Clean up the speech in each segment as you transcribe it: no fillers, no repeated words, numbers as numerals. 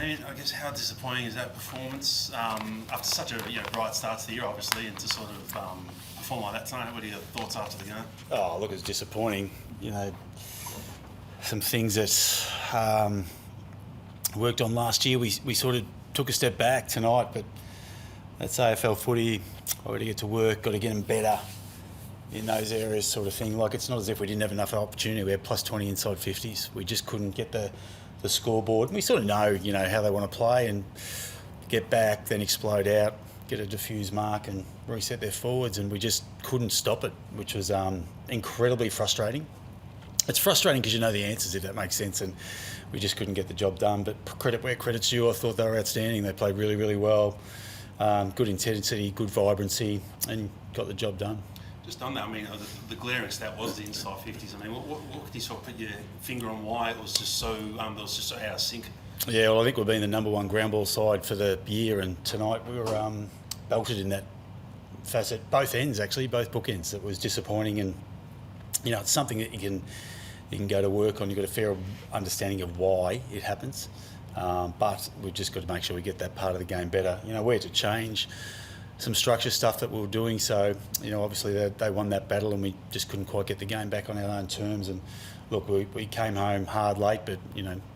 Damien, I guess how disappointing is that performance after such a bright start to the year, obviously, and to sort of perform like that tonight? What are your thoughts after the game? Oh, look, it's disappointing. Some things that worked on last year, we sort of took a step back tonight, but that's AFL footy. I've got to get to work, got to get them better in those areas, sort of thing. Like, it's not as if we didn't have enough opportunity. We had plus 20 inside 50s. We just couldn't get the scoreboard. And we sort of know, how they want to play and get back, then explode out, get a diffuse mark and reset their forwards, and we just couldn't stop it, which was incredibly frustrating. It's frustrating because you know the answers, if that makes sense, and we just couldn't get the job done. But credit where credit's due. I thought they were outstanding. They played really, really well. Good intensity, good vibrancy, and got the job done. Just on that, I mean, the glaring stat was the inside 50s. I mean, what could you sort of put your finger on why it was just so out of sync? Yeah, well, I think we've been the number one ground ball side for the year, and tonight we were belted in that facet, both ends actually, both bookends. It was disappointing, and it's something that you can go to work on. You've got a fair understanding of why it happens, but we've just got to make sure we get that part of the game better. Where to change. Some structure stuff that we were doing, so obviously they won that battle, and we just couldn't quite get the game back on our own terms. And look, we came home hard late, but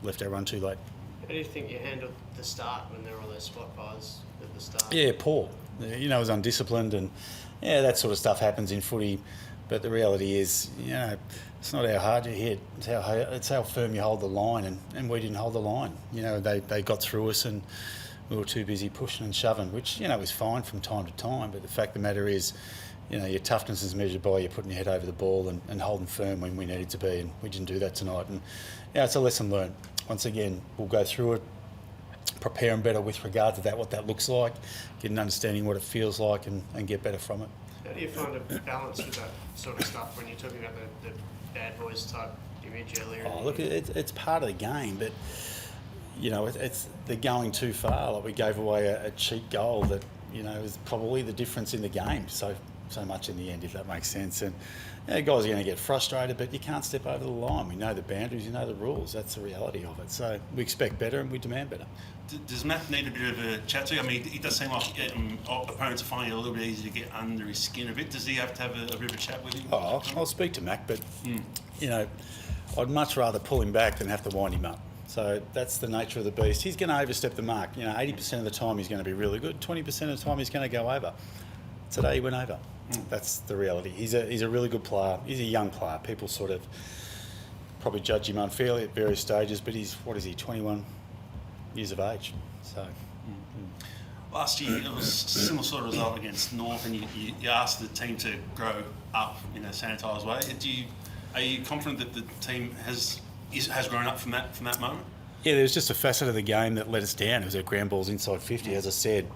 left our run too late. How do you think you handled the start when there were all those spot buys at the start? Yeah, poor. It was undisciplined, and that sort of stuff happens in footy. But the reality is, it's not how hard you hit; it's how firm you hold the line, and we didn't hold the line. They got through us, and we were too busy pushing and shoving, which, was fine from time to time. But the fact of the matter is, your toughness is measured by you putting your head over the ball and holding firm when we needed to be. And we didn't do that tonight. And, it's a lesson learned. Once again, we'll go through it, prepare them better with regard to that, what that looks like, get an understanding what it feels like, and get better from it. How do you find a balance with that sort of stuff when you're talking about the bad boys type image earlier? Oh, look, it's part of the game, but they're going too far. Like, we gave away a cheap goal that is probably the difference in the game so much in the end, if that makes sense. And guys are going to get frustrated, but you can't step over the line. We know the boundaries, the rules. That's the reality of it. So we expect better and we demand better. Does Matt need a bit of a chat to? I mean, it does seem like opponents are finding it a little bit easy to get under his skin a bit. Does he have to have a bit of a chat with him? Oh, I'll speak to Mac, but I'd much rather pull him back than have to wind him up. So that's the nature of the beast. He's going to overstep the mark. 80% of the time he's going to be really good. 20% of the time he's going to go over. Today he went over. That's the reality. He's a really good player. He's a young player. People sort of probably judge him unfairly at various stages, but he's 21 years of age. So. Last year it was a similar sort of result against North, and you asked the team to grow up in a sanitised way. Are you confident that the team has grown up from that moment? Yeah, there was just a facet of the game that let us down. It was our ground balls inside 50. As I said,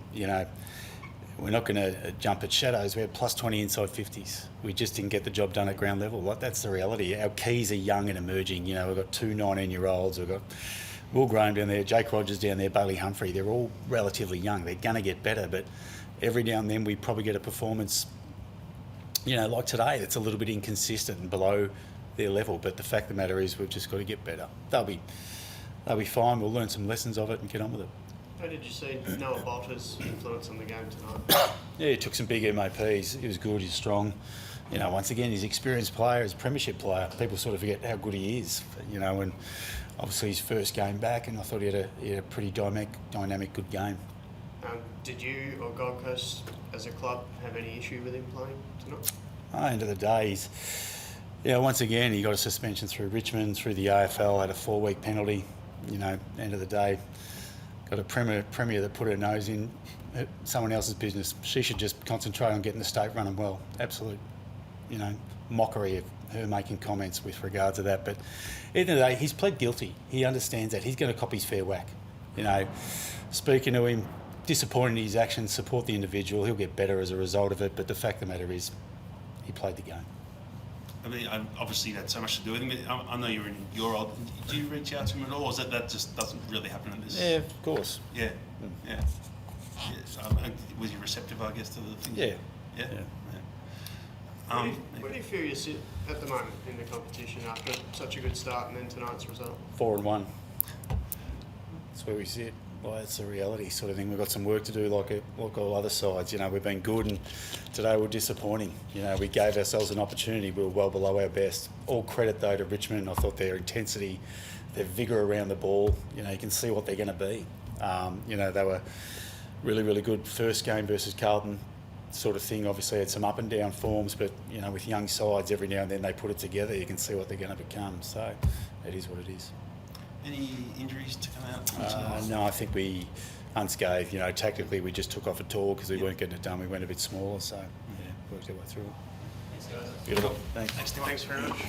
we're not going to jump at shadows. We had plus 20 inside 50s. We just didn't get the job done at ground level. That's the reality. Our keys are young and emerging. We've got two 19-year-olds. We've got Will Graham down there, Jake Rogers down there, Bailey Humphrey. They're all relatively young. They're going to get better, but every now and then we probably get a performance, like today, that's a little bit inconsistent and below their level. But the fact of the matter is we've just got to get better. They'll be fine. We'll learn some lessons of it and get on with it. How did you see Noah Balta's influence on the game tonight? Yeah, he took some big MAPs. He was good, he's strong. Once again, he's an experienced player, he's a premiership player. People sort of forget how good he is, and obviously his first game back, and I thought he had a pretty dynamic, good game. Did you or Gold Coast as a club have any issue with him playing tonight? End of the day, once again, he got a suspension through Richmond, through the AFL, had a 4-week penalty. End of the day, got a premier that put her nose in someone else's business. She should just concentrate on getting the state running well. Absolute, mockery of her making comments with regard to that. But at the end of the day, he's pled guilty. He understands that. He's going to cop his fair whack. Speaking to him, disappointed in his actions, support the individual. He'll get better as a result of it. But the fact of the matter is, he played the game. I mean, obviously you had so much to do with him. I know you're in your role. Do you reach out to him at all, or is that just doesn't really happen in this? Yeah, of course. Yeah. So, was you receptive, I guess, to the things? Yeah. Where do you feel you sit at the moment in the competition after such a good start and then tonight's result? 4-1. That's where we sit. Well, that's the reality sort of thing. We've got some work to do, like all other sides. You know, we've been good, and today we're disappointing. You know, we gave ourselves an opportunity. We were well below our best. All credit though to Richmond. I thought their intensity, their vigour around the ball. You know, you can see what they're going to be. You know, they were really, really good first game versus Carlton, sort of thing. Obviously, had some up and down forms, but you know, with young sides, every now and then they put it together. You can see what they're going to become. So, it is what it is. Any injuries to come out? No, I think we unscathed. You know, tactically we just took off a tall because we weren't getting it done. We went a bit smaller, so yeah, worked our way through it. Thanks, guys. Beautiful. Thanks. Thanks, Dimma. Thanks very much.